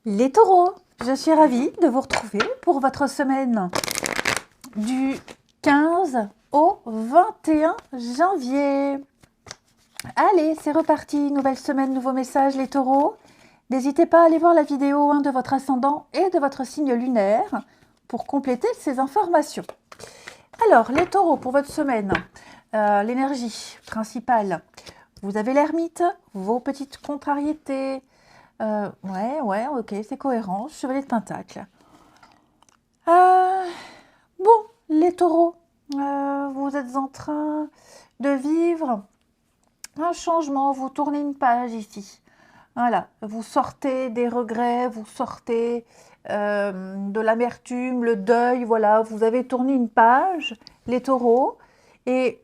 Les taureaux, je suis ravie de vous retrouver pour votre semaine du 15 au 21 janvier. Allez, c'est reparti, nouvelle semaine, nouveaux messages les taureaux. N'hésitez pas à aller voir la vidéo de votre ascendant et de votre signe lunaire pour compléter ces informations. Alors, les taureaux, pour votre semaine, l'énergie principale, vous avez l'ermite, vos petites contrariétés. Ouais, ok, c'est cohérent. Chevalier de Pentacle. Bon, les taureaux, vous êtes en train de vivre un changement. Vous tournez une page ici. Voilà, vous sortez des regrets, vous sortez de l'amertume, le deuil. Voilà, vous avez tourné une page, les taureaux. Et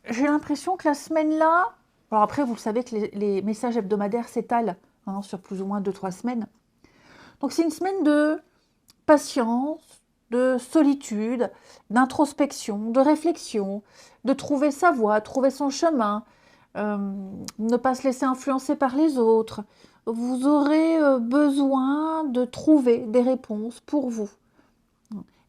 j'ai l'impression que la semaine-là, alors après, vous le savez que les messages hebdomadaires s'étalent sur plus ou moins 2-3 semaines. Donc c'est une semaine de patience, de solitude, d'introspection, de réflexion, de trouver sa voie, trouver son chemin, ne pas se laisser influencer par les autres. Vous aurez besoin de trouver des réponses pour vous.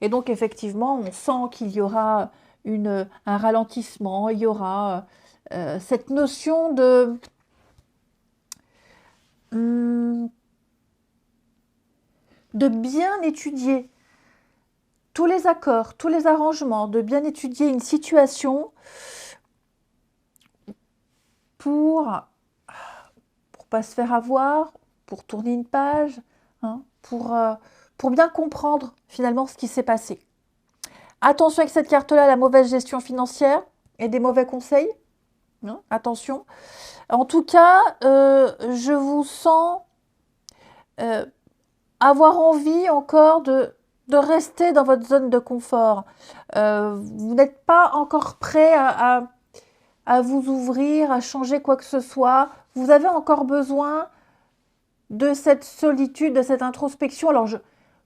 Et donc effectivement, on sent qu'il y aura un ralentissement, il y aura cette notion de bien étudier tous les accords, tous les arrangements, de bien étudier une situation pour pas se faire avoir, pour tourner une page, pour bien comprendre finalement ce qui s'est passé. Attention avec cette carte-là, la mauvaise gestion financière et des mauvais conseils. Attention. En tout cas, je vous sens avoir envie encore de rester dans votre zone de confort. Vous n'êtes pas encore prêt à vous ouvrir, à changer quoi que ce soit. Vous avez encore besoin de cette solitude, de cette introspection. Alors,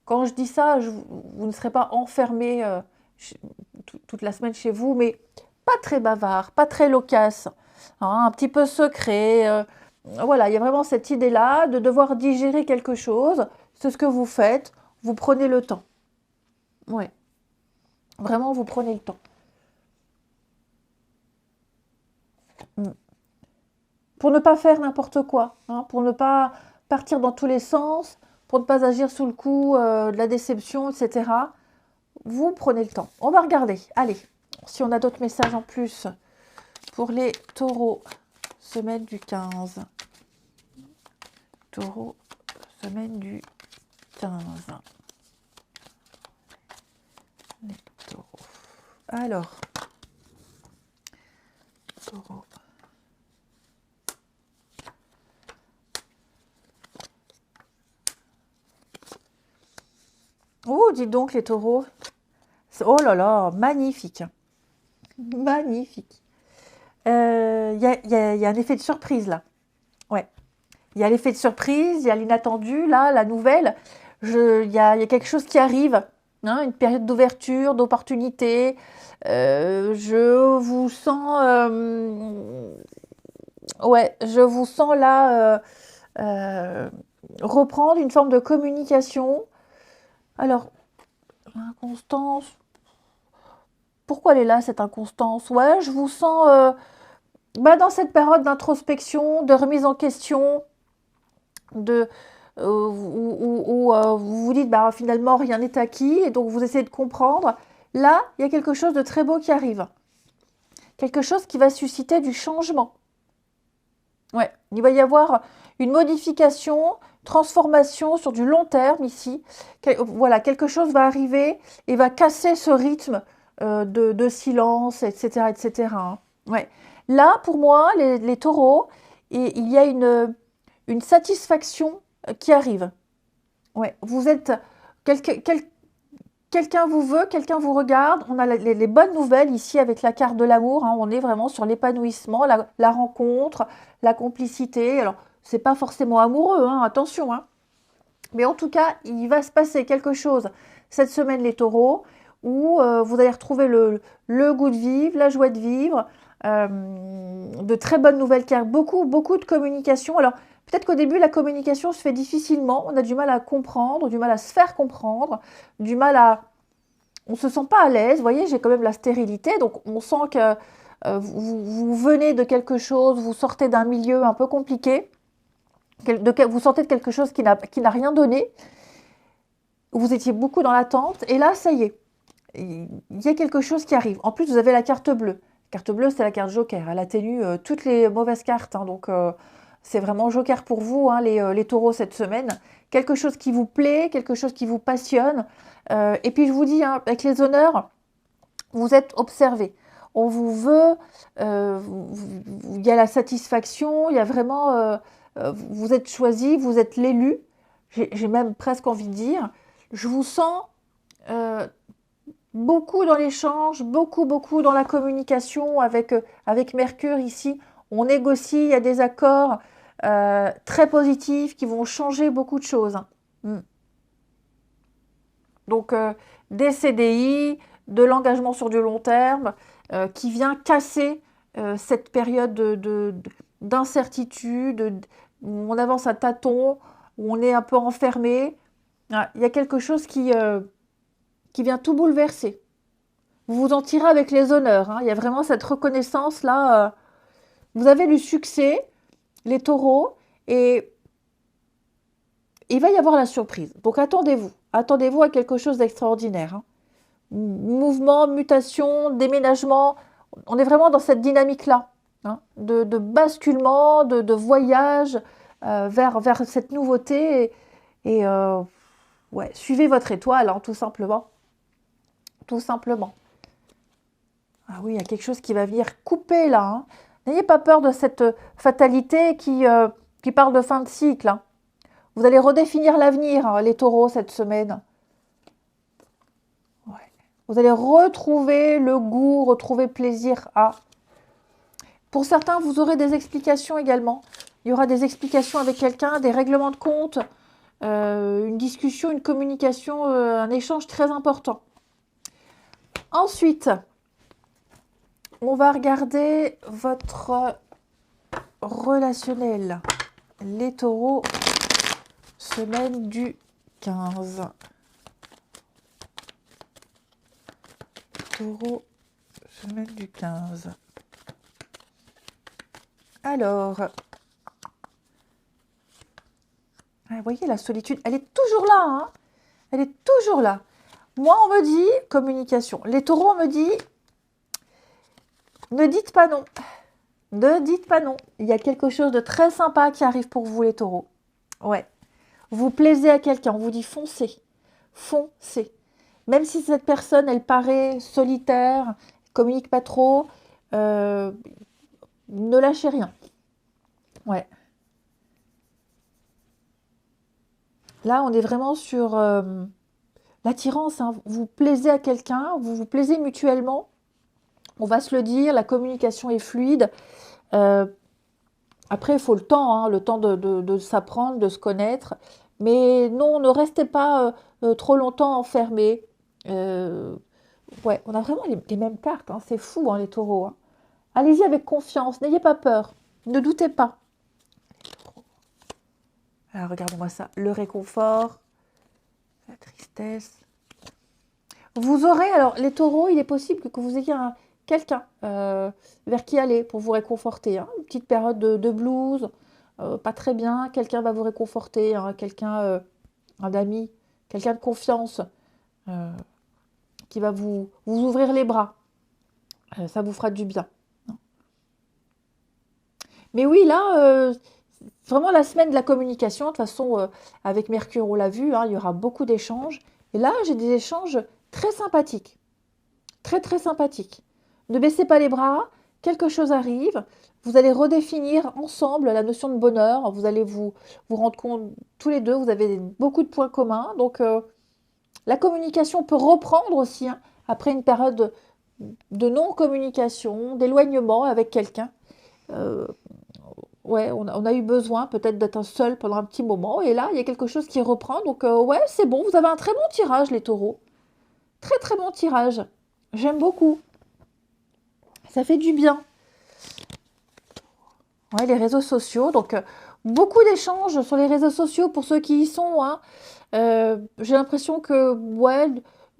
quand je dis ça, vous ne serez pas enfermé toute la semaine chez vous, mais pas très bavard, pas très loquace, un petit peu secret. Voilà, il y a vraiment cette idée-là de devoir digérer quelque chose. C'est ce que vous faites. Vous prenez le temps. Ouais. Vraiment, vous prenez le temps. Pour ne pas faire n'importe quoi. Pour ne pas partir dans tous les sens. Pour ne pas agir sous le coup de la déception, etc. Vous prenez le temps. On va regarder. Allez, si on a d'autres messages en plus pour les taureaux. Semaine du 15. Taureau, semaine du 15. Les taureaux. Alors, taureau. Oh, dis donc les taureaux. Oh là là, magnifique. Magnifique. Il y a un effet de surprise là. Ouais. Il y a l'effet de surprise, il y a l'inattendu, là, la nouvelle. Il y a quelque chose qui arrive, une période d'ouverture, d'opportunité. Je vous sens... je vous sens là reprendre une forme de communication. Alors, inconstance... Pourquoi elle est là, cette inconstance? Ouais, je vous sens dans cette période d'introspection, de remise en question, où vous vous dites finalement rien n'est acquis et donc vous essayez de comprendre. Là, il y a quelque chose de très beau qui arrive. Quelque chose qui va susciter du changement. Ouais, il va y avoir une modification, transformation sur du long terme ici. Voilà, quelque chose va arriver et va casser ce rythme de silence, etc. etc. Ouais. Là, pour moi, les taureaux, il y a une satisfaction qui arrive. Ouais, vous êtes... Quelqu'un vous veut, quelqu'un vous regarde. On a les bonnes nouvelles ici avec la carte de l'amour. On est vraiment sur l'épanouissement, la rencontre, la complicité. Alors, c'est pas forcément amoureux, attention. Mais en tout cas, il va se passer quelque chose cette semaine, les taureaux, où vous allez retrouver le goût de vivre, la joie de vivre, de très bonnes nouvelles, car beaucoup de communication. Alors, Peut-être qu'au début, la communication se fait difficilement, on a du mal à comprendre, du mal à se faire comprendre, du mal à... On ne se sent pas à l'aise, vous voyez, j'ai quand même la stérilité, donc on sent que vous venez de quelque chose, vous sortez d'un milieu un peu compliqué, vous sortez de quelque chose qui n'a rien donné, vous étiez beaucoup dans l'attente, et là, ça y est, il y a quelque chose qui arrive. En plus, vous avez la carte bleue. La carte bleue, c'est la carte joker. Elle atténue toutes les mauvaises cartes. Hein, donc, c'est vraiment joker pour vous, hein, les taureaux, cette semaine. Quelque chose qui vous plaît, quelque chose qui vous passionne. Et puis, je vous dis, hein, avec les honneurs, vous êtes observé. On vous veut, il y a la satisfaction, il y a vraiment, vous êtes choisi, vous êtes l'élu. J'ai même presque envie de dire, je vous sens beaucoup dans l'échange, beaucoup dans la communication avec Mercure ici. On négocie, il y a des accords très positifs qui vont changer beaucoup de choses. Mm. Donc, des CDI, de l'engagement sur du long terme qui vient casser cette période d'incertitude, où on avance à tâtons, où on est un peu enfermé. Ah, il y a quelque chose qui vient tout bouleverser. Vous vous en tirez avec les honneurs. Hein. Il y a vraiment cette reconnaissance-là. Vous avez du succès, les taureaux, et il va y avoir la surprise. Donc attendez-vous. Attendez-vous à quelque chose d'extraordinaire. Hein. Mouvement, mutation, déménagement. On est vraiment dans cette dynamique-là. Hein, de basculement, de voyage vers cette nouveauté. Et ouais, suivez votre étoile, hein, tout simplement. Tout simplement. Ah oui, il y a quelque chose qui va venir couper là. Hein. N'ayez pas peur de cette fatalité qui parle de fin de cycle. Hein. Vous allez redéfinir l'avenir, hein, les taureaux, cette semaine. Ouais. Vous allez retrouver le goût, retrouver plaisir à. Pour certains, vous aurez des explications également. Il y aura des explications avec quelqu'un, des règlements de compte, une discussion, une communication, un échange très important. Ensuite, on va regarder votre relationnel. Les taureaux, semaine du 15. Taureau, semaine du 15. Alors, vous voyez, la solitude, elle est toujours là. Hein, elle est toujours là. Moi, on me dit, communication. Les taureaux, on me dit, ne dites pas non. Ne dites pas non. Il y a quelque chose de très sympa qui arrive pour vous, les taureaux. Ouais. Vous plaisez à quelqu'un, on vous dit foncez. Foncez. Même si cette personne, elle paraît solitaire, communique pas trop, ne lâchez rien. Ouais. Là, on est vraiment sur l'attirance. Hein. Vous plaisez à quelqu'un, vous vous plaisez mutuellement. On va se le dire, la communication est fluide. Après, il faut le temps de s'apprendre, de se connaître. Mais non, ne restez pas trop longtemps enfermés. Ouais, on a vraiment les mêmes cartes. Hein. C'est fou, hein, les taureaux. Hein. Allez-y avec confiance, n'ayez pas peur. Ne doutez pas. Alors, regardez-moi ça. Le réconfort, la tristesse. Vous aurez, alors, les taureaux, il est possible que vous ayez quelqu'un vers qui aller pour vous réconforter. Hein. Une petite période de blues, pas très bien. Quelqu'un va vous réconforter, hein. Quelqu'un, un ami, quelqu'un de confiance qui va vous ouvrir les bras. Ça vous fera du bien. Mais oui, là, vraiment la semaine de la communication, de toute façon, avec Mercure, on l'a vu, hein, il y aura beaucoup d'échanges. Et là, j'ai des échanges très sympathiques. Très, très sympathiques. Ne baissez pas les bras, quelque chose arrive. Vous allez redéfinir ensemble la notion de bonheur. Vous allez vous rendre compte, tous les deux, vous avez beaucoup de points communs. Donc, la communication peut reprendre aussi, hein, après une période de non-communication, d'éloignement avec quelqu'un. Ouais, on a eu besoin peut-être d'être seul pendant un petit moment. Et là, il y a quelque chose qui reprend. Donc, ouais, c'est bon. Vous avez un très bon tirage, les taureaux. Très, très bon tirage. J'aime beaucoup. Ça fait du bien. Ouais, les réseaux sociaux. Donc, Beaucoup d'échanges sur les réseaux sociaux pour ceux qui y sont, hein. J'ai l'impression que, ouais,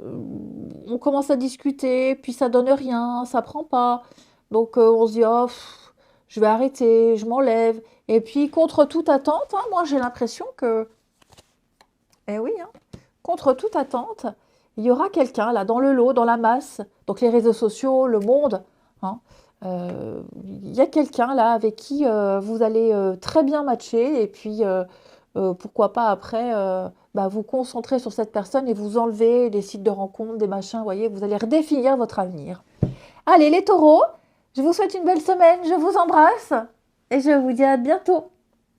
euh, on commence à discuter, puis ça donne rien, ça prend pas. Donc on se dit, oh, je vais arrêter, je m'enlève. Et puis contre toute attente, hein, moi j'ai l'impression que, eh oui, hein, contre toute attente, il y aura quelqu'un là dans le lot, dans la masse, donc les réseaux sociaux, le monde, hein, il y a quelqu'un là avec qui vous allez très bien matcher et puis pourquoi pas après bah, vous concentrer sur cette personne et vous enlever des sites de rencontres, des machins, vous voyez, vous allez redéfinir votre avenir. Allez les taureaux, je vous souhaite une belle semaine, je vous embrasse et je vous dis à bientôt.